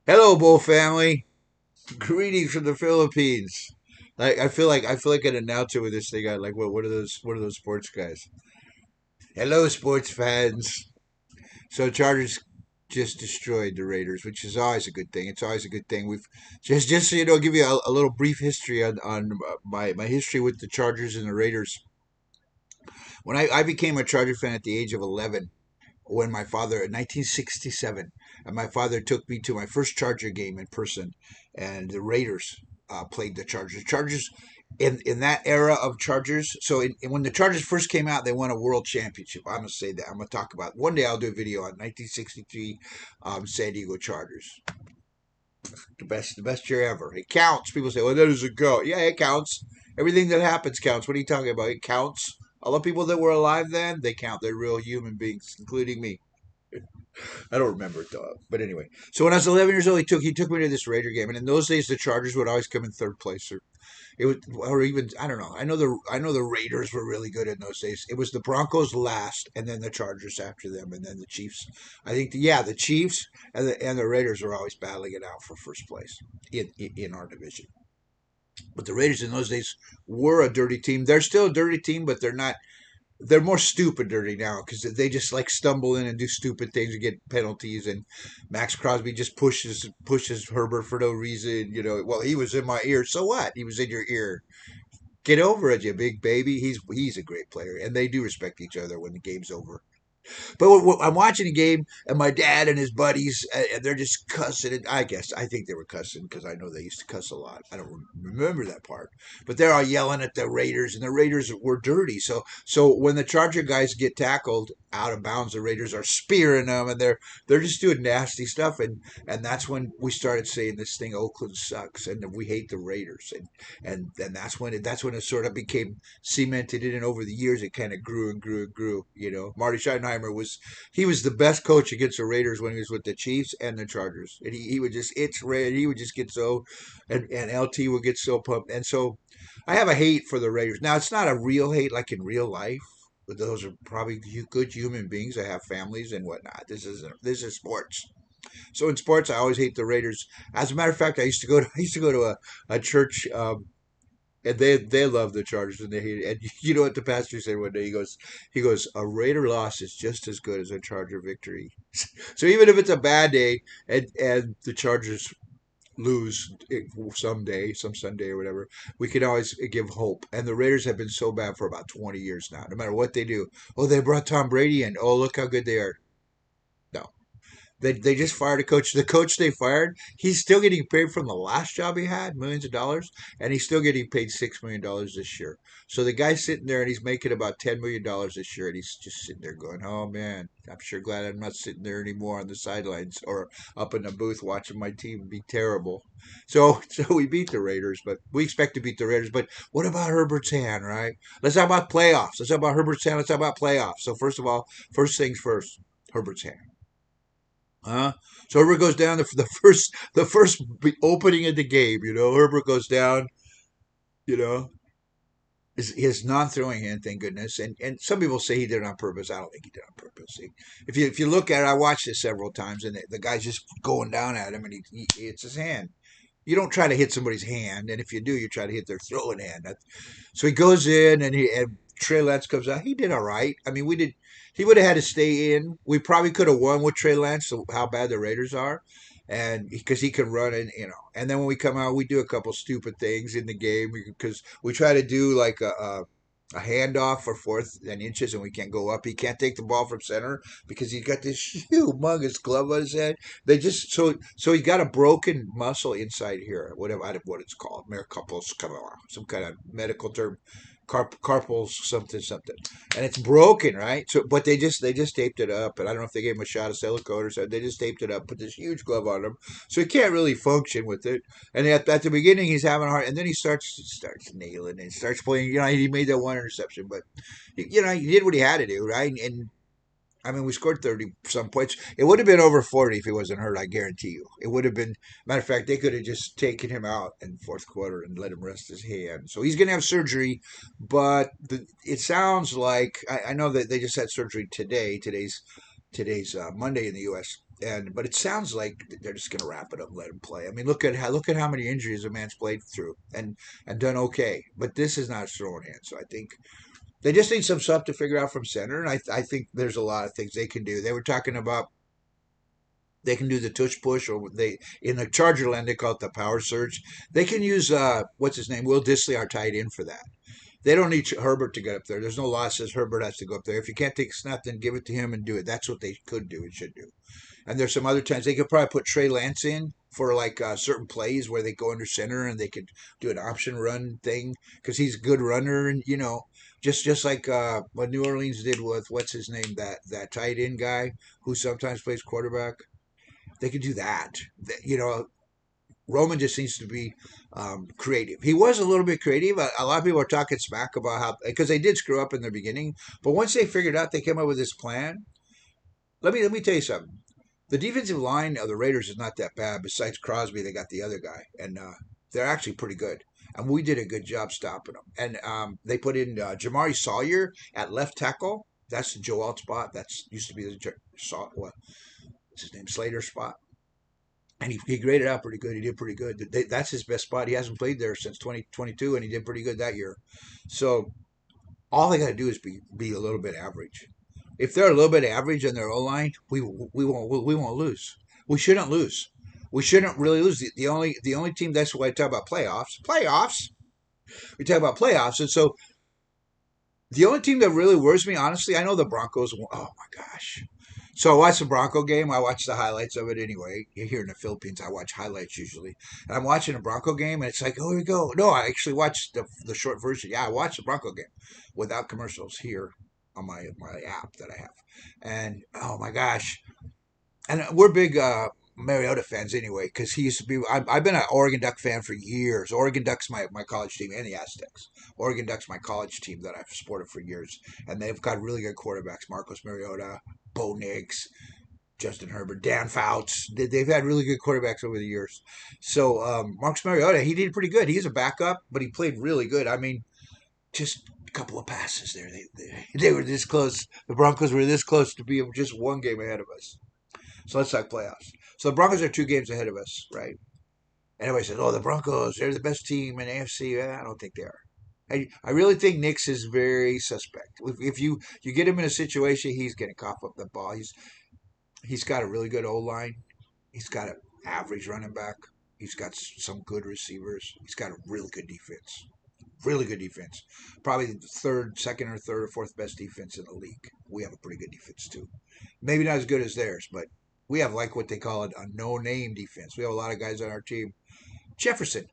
Hello, Bull family. Greetings from the Philippines. I feel like an announcer with this thing. I like what are those sports guys? Hello, sports fans. So Chargers just destroyed the Raiders, which is always a good thing. It's always a good thing. We've just so you know, give you a little brief history on my history with the Chargers and the Raiders. When I became a Charger fan at the age of 11, when my father in 1967, and my father took me to my first Charger game in person, and the Raiders played the Chargers. Chargers in that era of Chargers. So when the Chargers first came out, they won a world championship. I'm gonna say that. I'm gonna talk about it. One day. I'll do a video on 1963 San Diego Chargers. The best year ever. It counts. People say, "Well, that doesn't count." Yeah, it counts. Everything that happens counts. What are you talking about? It counts. All the people that were alive then, they count. They're real human beings, including me. I don't remember it though. But anyway, so when I was 11 years old, he took me to this Raider game, and in those days, the Chargers would always come in third place, or it would, or even I don't know. I know the Raiders were really good in those days. It was the Broncos last, and then the Chargers after them, and then the Chiefs. I think the Chiefs and the Raiders were always battling it out for first place in our division. But the Raiders in those days were a dirty team. They're still a dirty team, but they're more stupid dirty now because they just like stumble in and do stupid things and get penalties. And Max Crosby just pushes Herbert for no reason. Well, he was in my ear. So what? He was in your ear. Get over it, you big baby. He's a great player, and they do respect each other when the game's over. But I'm watching a game, and my dad and his buddies, and they're just cussing. And I think they were cussing because I know they used to cuss a lot. I don't remember that part, but they're all yelling at the Raiders, and the Raiders were dirty. So when the Charger guys get tackled out of bounds, the Raiders are spearing them, and they're just doing nasty stuff. And that's when we started saying this thing, Oakland sucks, and we hate the Raiders, and that's when it sort of became cemented in, and over the years it kind of grew and grew and grew. Marty Schottenheimer was the best coach against the Raiders when he was with the Chiefs and the Chargers, and he would just itch red. He would just get so, and LT would get so pumped, and so I have a hate for the Raiders. Now it's not a real hate like in real life. But those are probably good human beings that have families and whatnot. This is sports. So in sports, I always hate the Raiders. As a matter of fact, I used to go to a church, and they love the Chargers and they hate it. And you know what the pastor said one day? He goes, a Raider loss is just as good as a Charger victory. So even if it's a bad day and the Chargers lose someday, some Sunday or whatever, we can always give hope. And the Raiders have been so bad for about 20 years now. No matter what they do, oh, they brought Tom Brady in. Oh, look how good they are. No, they just fired a coach. The coach they fired, he's still getting paid from the last job he had, millions of dollars, and he's still getting paid $6 million this year. So the guy's sitting there and he's making about $10 million this year, and he's just sitting there going, "Oh man, I'm sure glad I'm not sitting there anymore on the sidelines or up in the booth watching my team be terrible." So we beat the Raiders, but we expect to beat the Raiders. But what about Herbert's hand, right? Let's talk about playoffs. Let's talk about Herbert's hand. Let's talk about playoffs. So first of all, first things first, Herbert's hand. So Herbert goes down the first opening of the game. Herbert goes down. You know, his non-throwing hand. Thank goodness. And some people say he did it on purpose. I don't think he did it on purpose. If you look at it, I watched it several times, and the guy's just going down at him, and he hits his hand. You don't try to hit somebody's hand, and if you do, you try to hit their throwing hand. So he goes in, and Trey Lance comes out. He did all right. I mean, we did. He would have had to stay in. We probably could have won with Trey Lance. So how bad the Raiders are, and because he can run, and. And then when we come out, we do a couple stupid things in the game because we try to do like a handoff for fourth and inches, and we can't go up. He can't take the ball from center because he's got this humongous glove on his head. They just so he's got a broken muscle inside here, whatever what it's called, Mercapos, some kind of medical term, carpals something something, and it's broken, right? So, but they just taped it up, and I don't know if they gave him a shot of silicone or something. They just taped it up, put this huge glove on him, so he can't really function with it. And at the beginning, he's having a hard, and then he starts nailing and starts playing. He made that one interception, but he did what he had to do, right? And I mean, we scored 30 some points. It would have been over 40 if he wasn't hurt. I guarantee you. It would have been. Matter of fact, they could have just taken him out in the fourth quarter and let him rest his hand. So he's going to have surgery, but it sounds like I know that they just had surgery today. Today's Monday in the U.S. And but it sounds like they're just going to wrap it up and let him play. I mean, look at how many injuries a man's played through and done okay. But this is not his throwing hand, so I think they just need some stuff to figure out from center. And I think there's a lot of things they can do. They were talking about they can do the tush push, or they in the Charger land they call it the power surge. They can use what's his name, Will Disley, our tight end for that. They don't need Herbert to get up there. There's no law that says Herbert has to go up there. If you can't take a snap, then give it to him and do it. That's what they could do and should do. And there's some other times they could probably put Trey Lance in for like certain plays where they go under center and they could do an option run thing because he's a good runner and just like what New Orleans did with what's his name, that tight end guy who sometimes plays quarterback. They could do that. Roman just seems to be creative. He was a little bit creative. A lot of people are talking smack about how because they did screw up in the beginning, but once they figured out, they came up with this plan. Let me tell you something. The defensive line of the Raiders is not that bad. Besides Crosby, they got the other guy, and they're actually pretty good. And we did a good job stopping them. And they put in Jamari Sawyer at left tackle. That's the Joe Alt spot. That's used to be the what's his name, Slater spot. And he graded out pretty good. He did pretty good. That's his best spot. He hasn't played there since 2022, and he did pretty good that year. So all they got to do is be a little bit average. If they're a little bit average in their O line, we won't lose. We shouldn't lose. We shouldn't really lose. The only team, that's why I talk about playoffs. Playoffs. We talk about playoffs, and so the only team that really worries me, honestly, I know the Broncos. Oh my gosh! So I watched the Bronco game. I watched the highlights of it anyway. Here in the Philippines, I watch highlights usually. And I'm watching a Bronco game, and it's like, oh, here we go. No, I actually watched the short version. Yeah, I watched the Bronco game without commercials here on my app that I have. And oh my gosh, and we're big Mariota fans anyway because he used to be. I've been an Oregon Duck fan for years. Oregon Ducks my college team and the Aztecs. Oregon Ducks my college team that I've supported for years, and they've got really good quarterbacks: Marcus Mariota, Bo Nix, Justin Herbert, Dan Fouts. They've had really good quarterbacks over the years. So Marcus Mariota, he did pretty good. He's a backup, but he played really good. I mean, just a couple of passes there. They were this close. The Broncos were this close to being just one game ahead of us. So let's talk playoffs. So the Broncos are 2 games ahead of us, right? And everybody says, "Oh, the Broncos, they're the best team in the AFC." I don't think they are. I really think Nick's is very suspect. If you get him in a situation, he's going to cough up the ball. He's got a really good O line. He's got an average running back. He's got some good receivers. He's got a really good defense. Really good defense. Probably the second or third or fourth best defense in the league. We have a pretty good defense too. Maybe not as good as theirs, but we have like what they call a no-name defense. We have a lot of guys on our team. Jefferson.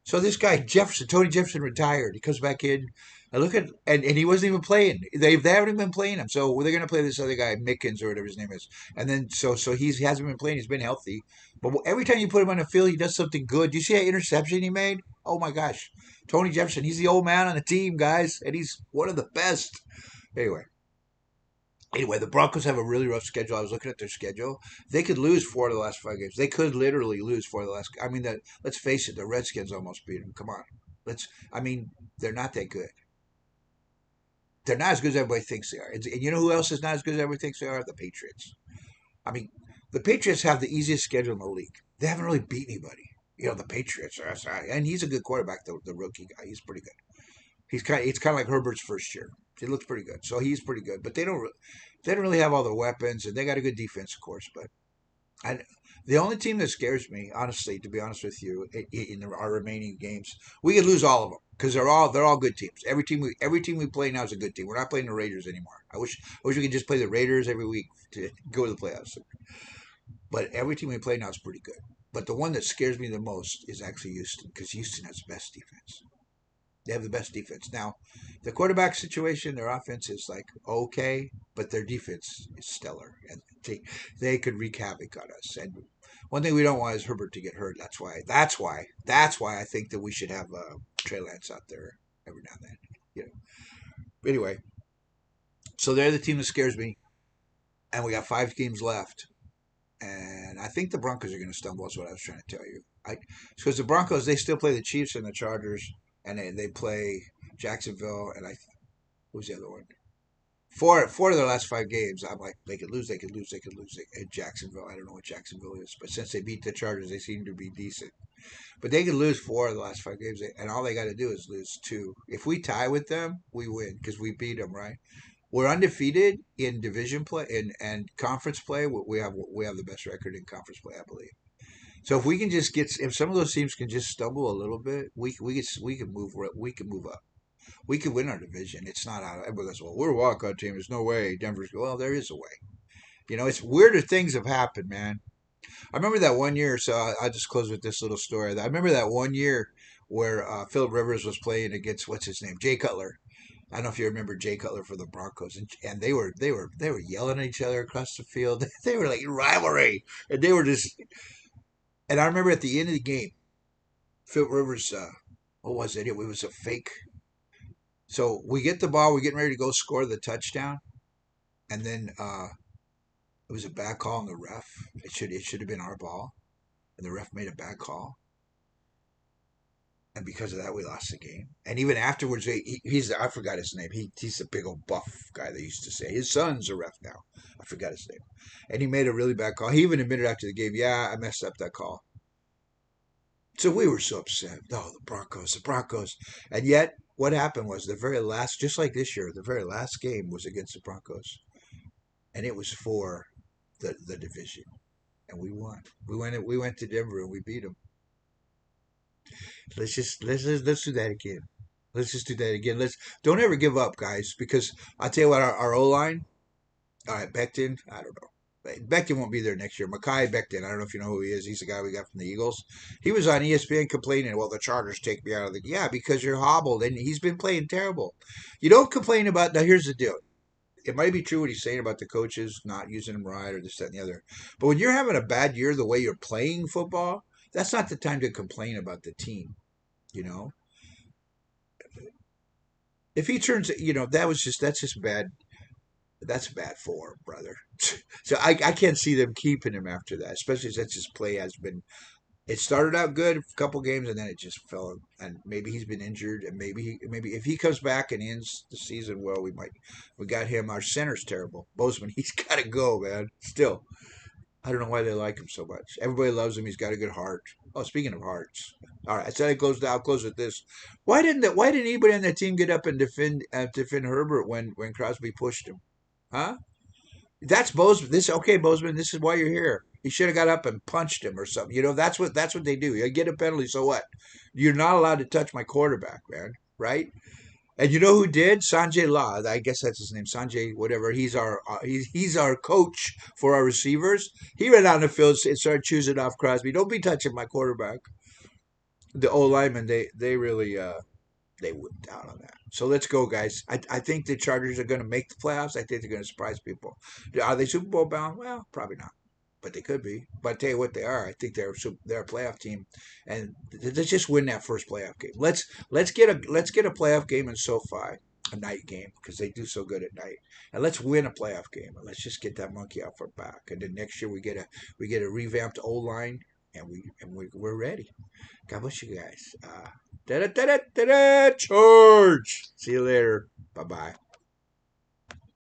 So this guy Jefferson, Tony Jefferson, retired. He comes back in. I look at and he wasn't even playing. They haven't even been playing him. So they're going to play this other guy Mickens or whatever his name is. And then he hasn't been playing. He's been healthy. But every time you put him on the field, he does something good. Do you see that interception he made? Oh my gosh, Tony Jefferson. He's the old man on the team, guys, and he's one of the best. Anyway, the Broncos have a really rough schedule. I was looking at their schedule. They could lose 4 of the last 5 games. They could literally lose 4 of the last. I mean, let's face it. The Redskins almost beat them. Come on. Let's. I mean, they're not that good. They're not as good as everybody thinks they are. And you know who else is not as good as everybody thinks they are? The Patriots. I mean, the Patriots have the easiest schedule in the league. They haven't really beat anybody. The Patriots are, and he's a good quarterback. The rookie guy, he's pretty good. It's kind of like Herbert's first year. He looks pretty good, so he's pretty good. But they don't really have all the weapons, and they got a good defense, of course. But the only team that scares me, honestly, to be honest with you, in our remaining games, we could lose all of them because they're all good teams. Every team we play now is a good team. We're not playing the Raiders anymore. I wish we could just play the Raiders every week to go to the playoffs. But every team we play now is pretty good. But the one that scares me the most is actually Houston because Houston has the best defense. They have the best defense. Now, the quarterback situation, their offense is like okay, but their defense is stellar, and they could wreak havoc on us. And one thing we don't want is Herbert to get hurt. That's why I think that we should have Trey Lance out there every now and then. You know. Anyway, so they're the team that scares me, and we got 5 games left. And I think the Broncos are going to stumble. Is what I was trying to tell you. Because the Broncos, they still play the Chiefs and the Chargers, and they play Jacksonville, and who's the other one? Four of their last 5 games, I'm like, they could lose, they could lose, they could lose. At Jacksonville, I don't know what Jacksonville is, but since they beat the Chargers, they seem to be decent. But they could lose 4 of the last 5 games, and all they got to do is lose 2. If we tie with them, we win because we beat them, right? We're undefeated in division play and conference play. We have the best record in conference play, I believe. So if we can just get, if some of those teams can just stumble a little bit, we can move up. We could win our division. It's not out. Everybody goes, well, we're a wild card team. There's no way Denver's. Well, there is a way. It's weirder things have happened, man. I remember that one year. So I'll just close with this little story. I remember that one year where Philip Rivers was playing against what's his name, Jay Cutler. I don't know if you remember Jay Cutler for the Broncos, and they were yelling at each other across the field. They were like rivalry, and they were just. And I remember at the end of the game, Philip Rivers, what was it? It was a fake. So we get the ball, we're getting ready to go score the touchdown, and then it was a bad call on the ref. It should have been our ball, and the ref made a bad call, and because of that, we lost the game. And even afterwards, he's I forgot his name. He's the big old buff guy they used to say. His son's a ref now. I forgot his name, and he made a really bad call. He even admitted after the game, "Yeah, I messed up that call." So we were so upset. Oh, the Broncos, and yet what happened was the very last, just like this year, the very last game was against the Broncos, and it was for the division, and we won. We went to Denver and we beat them. Let's do that again. Let's just do that again. Let's don't ever give up, guys, because I tell you what, our O line. All right, Becton. I don't know. Becton won't be there next year. Makai Becton. I don't know if you know who he is. He's the guy we got from the Eagles. He was on ESPN complaining, well, the Chargers take me out of the. Yeah, because you're hobbled, and he's been playing terrible. You don't complain about. Now, here's the deal. It might be true what he's saying about the coaches not using him right or this, that, and the other. But when you're having a bad year the way you're playing football, that's not the time to complain about the team. You know, if he turns, that's just bad. That's bad form, brother. So I can't see them keeping him after that, especially since his play has been. It started out good a couple games and then it just fell. And maybe he's been injured, and maybe if he comes back and ends the season well, we might. We got him. Our center's terrible. Bozeman, he's got to go, man. Still, I don't know why they like him so much. Everybody loves him. He's got a good heart. Oh, speaking of hearts, all right. I said I closed. I'll close with this. Why didn't anybody on that team get up and defend Herbert when Crosby pushed him? Huh? That's Bozeman. This okay, Bozeman. This is why you're here. He should have got up and punched him or something. That's what they do. You get a penalty, so what? You're not allowed to touch my quarterback, man. Right? And you know who did? Sanjay Law. I guess that's his name. Sanjay, whatever. He's our coach for our receivers. He ran out in the field and started choosing off Crosby. Don't be touching my quarterback. The O linemen, they really they whipped out on that. So let's go, guys. I think the Chargers are going to make the playoffs. I think they're going to surprise people. Are they Super Bowl bound? Well, probably not, but they could be. But I tell you what, they are. I think they're a playoff team, and let's just win that first playoff game. Let's get a playoff game in SoFi, a night game, because they do so good at night, and let's win a playoff game. And let's just get that monkey off our back, and then next year we get a revamped O line, and we're ready. God bless you guys. Da da da da da! Charge. See you later. Bye bye.